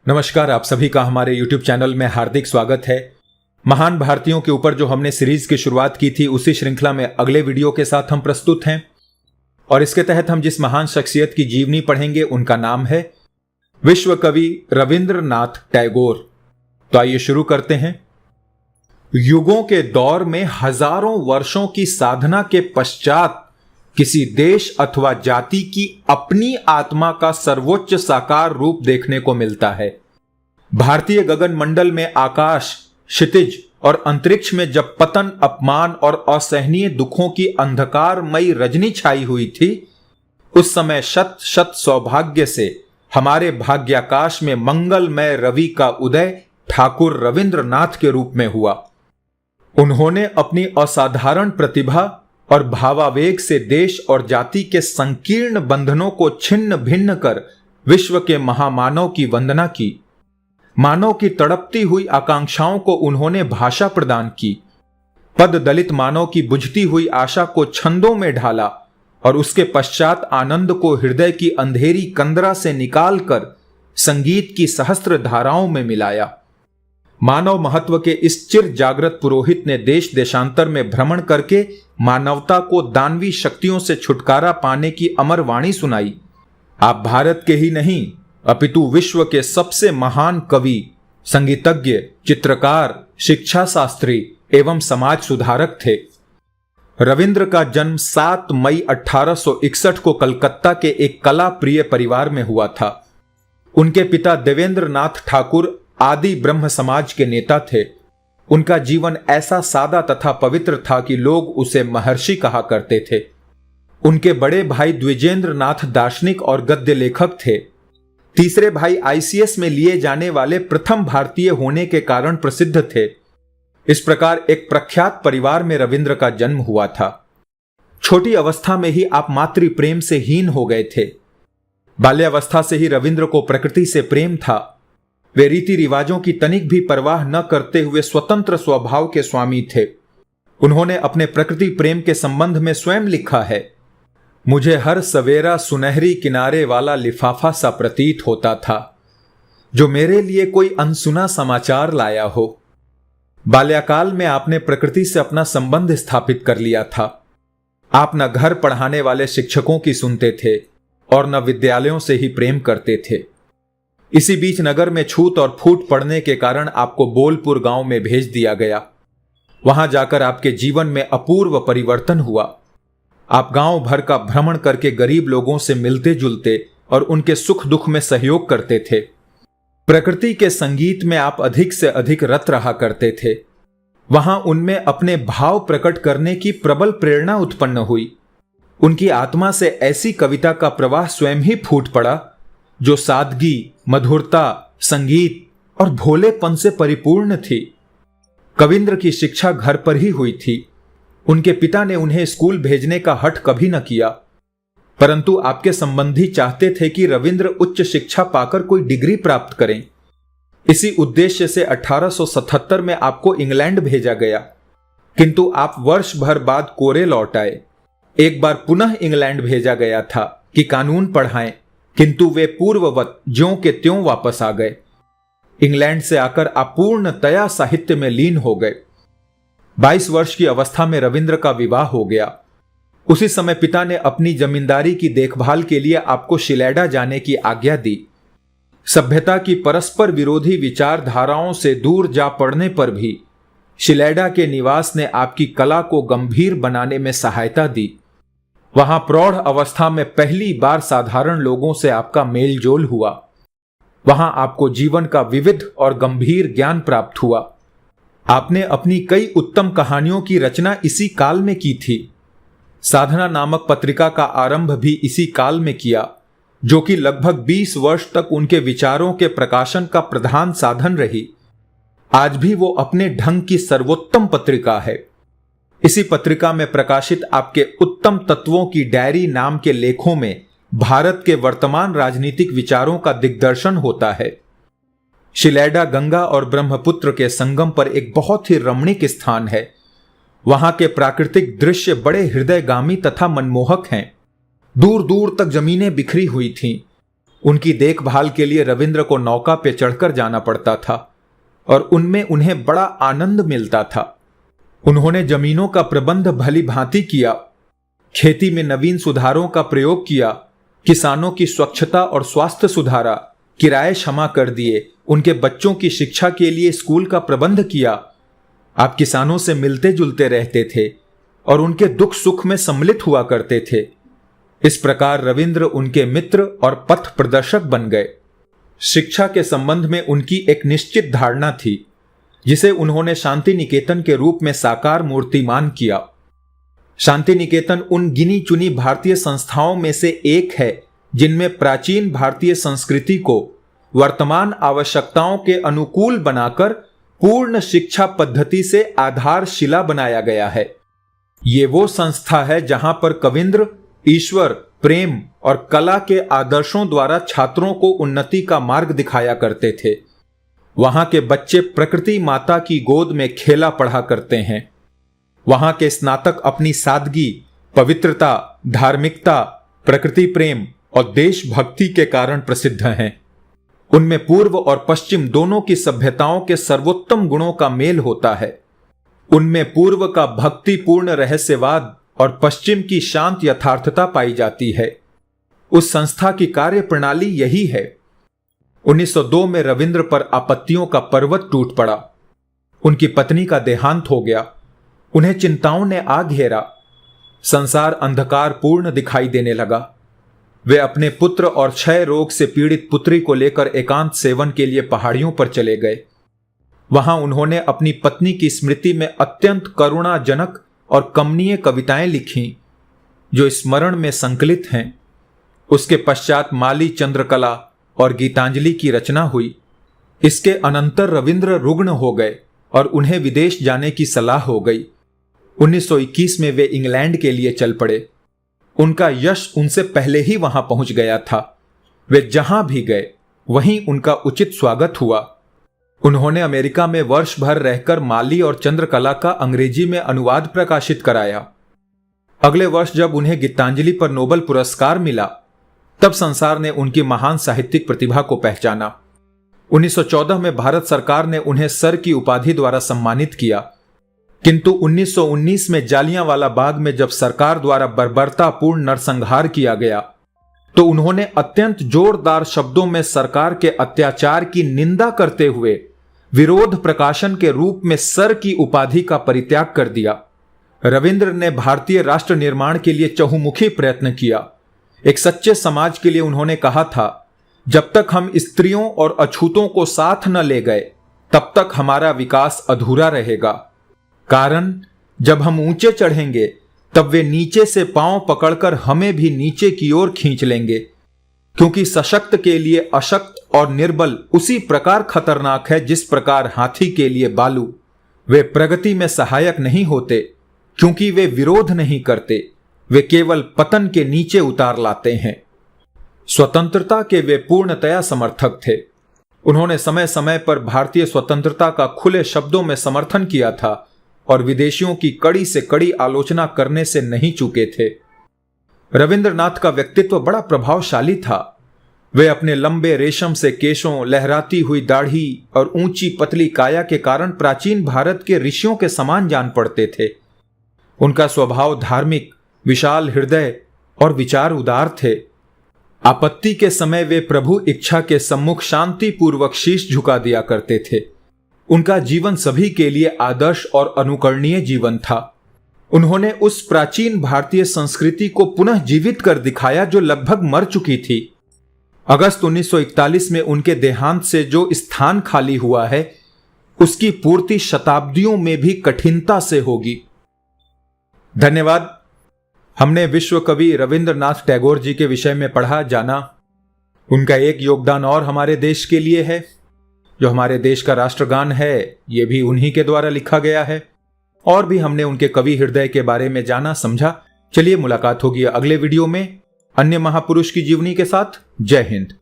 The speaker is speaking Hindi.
नमस्कार, आप सभी का हमारे YouTube चैनल में हार्दिक स्वागत है। महान भारतीयों के ऊपर जो हमने सीरीज की शुरुआत की थी, उसी श्रृंखला में अगले वीडियो के साथ हम प्रस्तुत हैं और इसके तहत हम जिस महान शख्सियत की जीवनी पढ़ेंगे उनका नाम है विश्व कवि रविंद्रनाथ टैगोर। तो आइए शुरू करते हैं। युगों के दौर में हजारों वर्षों की साधना के पश्चात किसी देश अथवा जाति की अपनी आत्मा का सर्वोच्च साकार रूप देखने को मिलता है। भारतीय गगन मंडल में आकाश, क्षितिज और अंतरिक्ष में जब पतन, अपमान और असहनीय दुखों की अंधकारमयी रजनी छाई हुई थी, उस समय शत शत सौभाग्य से हमारे भाग्याकाश में मंगलमय रवि का उदय ठाकुर रविंद्रनाथ के रूप में हुआ। उन्होंने अपनी असाधारण प्रतिभा और भावावेग से देश और जाति के संकीर्ण बंधनों को छिन्न भिन्न कर विश्व के महामानव की वंदना की। मानव की तड़पती हुई आकांक्षाओं को उन्होंने भाषा प्रदान की। पद दलित मानव की बुझती हुई आशा को छंदों में ढाला और उसके पश्चात आनंद को हृदय की अंधेरी कंदरा से निकालकर संगीत की सहस्त्र धाराओं में मिलाया। मानव महत्व के इस चिर जागृत पुरोहित ने देश देशांतर में भ्रमण करके मानवता को दानवी शक्तियों से छुटकारा पाने की अमर वाणी सुनाई। आप भारत के ही नहीं अपितु विश्व के सबसे महान कवि, संगीतज्ञ, चित्रकार, शिक्षा शास्त्री एवं समाज सुधारक थे। रविंद्र का जन्म 7 मई 1861 को कलकत्ता के एक कला प्रिय परिवार में हुआ था। उनके पिता देवेंद्र नाथ ठाकुर आदि ब्रह्म समाज के नेता थे। उनका जीवन ऐसा सादा तथा पवित्र था कि लोग उसे महर्षि कहा करते थे। उनके बड़े भाई द्विजेंद्र नाथ दार्शनिक और गद्य लेखक थे। तीसरे भाई आईसीएस में लिए जाने वाले प्रथम भारतीय होने के कारण प्रसिद्ध थे। इस प्रकार एक प्रख्यात परिवार में रविंद्र का जन्म हुआ था। छोटी अवस्था में ही आप मातृ प्रेम से हीन हो गए थे। बाल्यावस्था से ही रविंद्र को प्रकृति से प्रेम था। वे रीति रिवाजों की तनिक भी परवाह न करते हुए स्वतंत्र स्वभाव के स्वामी थे। उन्होंने अपने प्रकृति प्रेम के संबंध में स्वयं लिखा है, मुझे हर सवेरा सुनहरी किनारे वाला लिफाफा सा प्रतीत होता था, जो मेरे लिए कोई अनसुना समाचार लाया हो। बाल्याकाल में आपने प्रकृति से अपना संबंध स्थापित कर लिया था। आप न घर पढ़ाने वाले शिक्षकों की सुनते थे और न विद्यालयों से ही प्रेम करते थे। इसी बीच नगर में छूत और फूट पड़ने के कारण आपको बोलपुर गांव में भेज दिया गया। वहां जाकर आपके जीवन में अपूर्व परिवर्तन हुआ। आप गांव भर का भ्रमण करके गरीब लोगों से मिलते जुलते और उनके सुख दुख में सहयोग करते थे। प्रकृति के संगीत में आप अधिक से अधिक रत रहा करते थे। वहां उनमें अपने भाव प्रकट करने की प्रबल प्रेरणा उत्पन्न हुई। उनकी आत्मा से ऐसी कविता का प्रवाह स्वयं ही फूट पड़ा जो सादगी, मधुरता, संगीत और भोलेपन से परिपूर्ण थी। कविंद्र की शिक्षा घर पर ही हुई थी। उनके पिता ने उन्हें स्कूल भेजने का हठ कभी न किया, परंतु आपके संबंधी चाहते थे कि रविंद्र उच्च शिक्षा पाकर कोई डिग्री प्राप्त करें। इसी उद्देश्य से 1877 में आपको इंग्लैंड भेजा गया, किंतु आप वर्ष भर बाद कोरे लौट आए। एक बार पुनः इंग्लैंड भेजा गया था कि कानून पढ़ाएं, किंतु वे पूर्ववत ज्यों के त्यों वापस आ गए। इंग्लैंड से आकर आप पूर्णतया साहित्य में लीन हो गए। 22 वर्ष की अवस्था में रविंद्र का विवाह हो गया। उसी समय पिता ने अपनी जमींदारी की देखभाल के लिए आपको शिलेडा जाने की आज्ञा दी। सभ्यता की परस्पर विरोधी विचारधाराओं से दूर जा पड़ने पर भी शिलेडा के निवास ने आपकी कला को गंभीर बनाने में सहायता दी। वहां प्रौढ़ अवस्था में पहली बार साधारण लोगों से आपका मेलजोल हुआ। वहां आपको जीवन का विविध और गंभीर ज्ञान प्राप्त हुआ। आपने अपनी कई उत्तम कहानियों की रचना इसी काल में की थी। साधना नामक पत्रिका का आरंभ भी इसी काल में किया, जो कि लगभग 20 वर्ष तक उनके विचारों के प्रकाशन का प्रधान साधन रही। आज भी वो अपने ढंग की सर्वोत्तम पत्रिका है। इसी पत्रिका में प्रकाशित आपके उत्तम तत्वों की डायरी नाम के लेखों में भारत के वर्तमान राजनीतिक विचारों का दिग्दर्शन होता है। शिलेडा गंगा और ब्रह्मपुत्र के संगम पर एक बहुत ही रमणीक स्थान है। वहां के प्राकृतिक दृश्य बड़े हृदयगामी तथा मनमोहक हैं। दूर दूर तक जमीनें बिखरी हुई थीं। उनकी देखभाल के लिए रविंद्र को नौका पे चढ़कर जाना पड़ता था और उनमें उन्हें बड़ा आनंद मिलता था। उन्होंने जमीनों का प्रबंध भली भांति किया, खेती में नवीन सुधारों का प्रयोग किया, किसानों की स्वच्छता और स्वास्थ्य सुधारा, किराए क्षमा कर दिए, उनके बच्चों की शिक्षा के लिए स्कूल का प्रबंध किया। आप किसानों से मिलते जुलते रहते थे और उनके दुख सुख में सम्मिलित हुआ करते थे। इस प्रकार रविंद्र उनके मित्र और पथ प्रदर्शक बन गए। शिक्षा के संबंध में उनकी एक निश्चित धारणा थी, जिसे उन्होंने शांति निकेतन के रूप में साकार मूर्तिमान किया। शांति निकेतन उन गिनी चुनी भारतीय संस्थाओं में से एक है जिनमें प्राचीन भारतीय संस्कृति को वर्तमान आवश्यकताओं के अनुकूल बनाकर पूर्ण शिक्षा पद्धति से आधारशिला बनाया गया है। ये वो संस्था है जहां पर कविंद्र ईश्वर, प्रेम और कला के आदर्शों द्वारा छात्रों को उन्नति का मार्ग दिखाया करते थे। वहां के बच्चे प्रकृति माता की गोद में खेला पढ़ा करते हैं। वहां के स्नातक अपनी सादगी, पवित्रता, धार्मिकता, प्रकृति प्रेम और देशभक्ति के कारण प्रसिद्ध हैं। उनमें पूर्व और पश्चिम दोनों की सभ्यताओं के सर्वोत्तम गुणों का मेल होता है। उनमें पूर्व का भक्तिपूर्ण रहस्यवाद और पश्चिम की शांत यथार्थता पाई जाती है। उस संस्था की कार्य प्रणाली यही है। 1902 में रविंद्र पर आपत्तियों का पर्वत टूट पड़ा। उनकी पत्नी का देहांत हो गया। उन्हें चिंताओं ने आ घेरा। संसार अंधकार पूर्ण दिखाई देने लगा। वे अपने पुत्र और क्षय रोग से पीड़ित पुत्री को लेकर एकांत सेवन के लिए पहाड़ियों पर चले गए। वहां उन्होंने अपनी पत्नी की स्मृति में अत्यंत करुणाजनक और कमनीय कविताएं लिखीं, जो स्मरण में संकलित हैं। उसके पश्चात माली चंद्रकला और गीतांजलि की रचना हुई। इसके अनंतर रविंद्र रुग्ण हो गए और उन्हें विदेश जाने की सलाह हो गई। 1921 में वे इंग्लैंड के लिए चल पड़े। उनका यश उनसे पहले ही वहां पहुंच गया था। वे जहां भी गए वहीं उनका उचित स्वागत हुआ। उन्होंने अमेरिका में वर्ष भर रहकर माली और चंद्रकला का अंग्रेजी में अनुवाद प्रकाशित कराया। अगले वर्ष जब उन्हें गीतांजलि पर नोबेल पुरस्कार मिला, तब संसार ने उनकी महान साहित्यिक प्रतिभा को पहचाना। 1914 में भारत सरकार ने उन्हें सर की उपाधि द्वारा सम्मानित किया, किंतु 1919 में जालियांवाला बाग में जब सरकार द्वारा बर्बरतापूर्ण नरसंहार किया गया, तो उन्होंने अत्यंत जोरदार शब्दों में सरकार के अत्याचार की निंदा करते हुए विरोध प्रकाशन के रूप में सर की उपाधि का परित्याग कर दिया। रविंद्र ने भारतीय राष्ट्र निर्माण के लिए चहुमुखी प्रयत्न किया। एक सच्चे समाज के लिए उन्होंने कहा था, जब तक हम स्त्रियों और अछूतों को साथ न ले गए, तब तक हमारा विकास अधूरा रहेगा। कारण, जब हम ऊंचे चढ़ेंगे तब वे नीचे से पांव पकड़कर हमें भी नीचे की ओर खींच लेंगे, क्योंकि सशक्त के लिए अशक्त और निर्बल उसी प्रकार खतरनाक है जिस प्रकार हाथी के लिए बालू। वे प्रगति में सहायक नहीं होते, क्योंकि वे विरोध नहीं करते, वे केवल पतन के नीचे उतार लाते हैं। स्वतंत्रता के वे पूर्णतया समर्थक थे। उन्होंने समय समय पर भारतीय स्वतंत्रता का खुले शब्दों में समर्थन किया था और विदेशियों की कड़ी से कड़ी आलोचना करने से नहीं चूके थे। रविंद्रनाथ का व्यक्तित्व बड़ा प्रभावशाली था। वे अपने लंबे रेशम से केशों, लहराती हुई दाढ़ी और ऊंची पतली काया के कारण प्राचीन भारत के ऋषियों के समान जान पड़ते थे। उनका स्वभाव धार्मिक, विशाल हृदय और विचार उदार थे। आपत्ति के समय वे प्रभु इच्छा के सम्मुख शांति पूर्वक शीश झुका दिया करते थे। उनका जीवन सभी के लिए आदर्श और अनुकरणीय जीवन था। उन्होंने उस प्राचीन भारतीय संस्कृति को पुनः जीवित कर दिखाया जो लगभग मर चुकी थी। अगस्त 1941 में उनके देहांत से जो स्थान खाली हुआ है, उसकी पूर्ति शताब्दियों में भी कठिनता से होगी। धन्यवाद। हमने विश्व कवि रविंद्रनाथ टैगोर जी के विषय में पढ़ा, जाना। उनका एक योगदान और हमारे देश के लिए है। जो हमारे देश का राष्ट्रगान है, ये भी उन्हीं के द्वारा लिखा गया है। और भी हमने उनके कवि हृदय के बारे में जाना, समझा। चलिए मुलाकात होगी अगले वीडियो में अन्य महापुरुष की जीवनी के साथ। जय हिंद।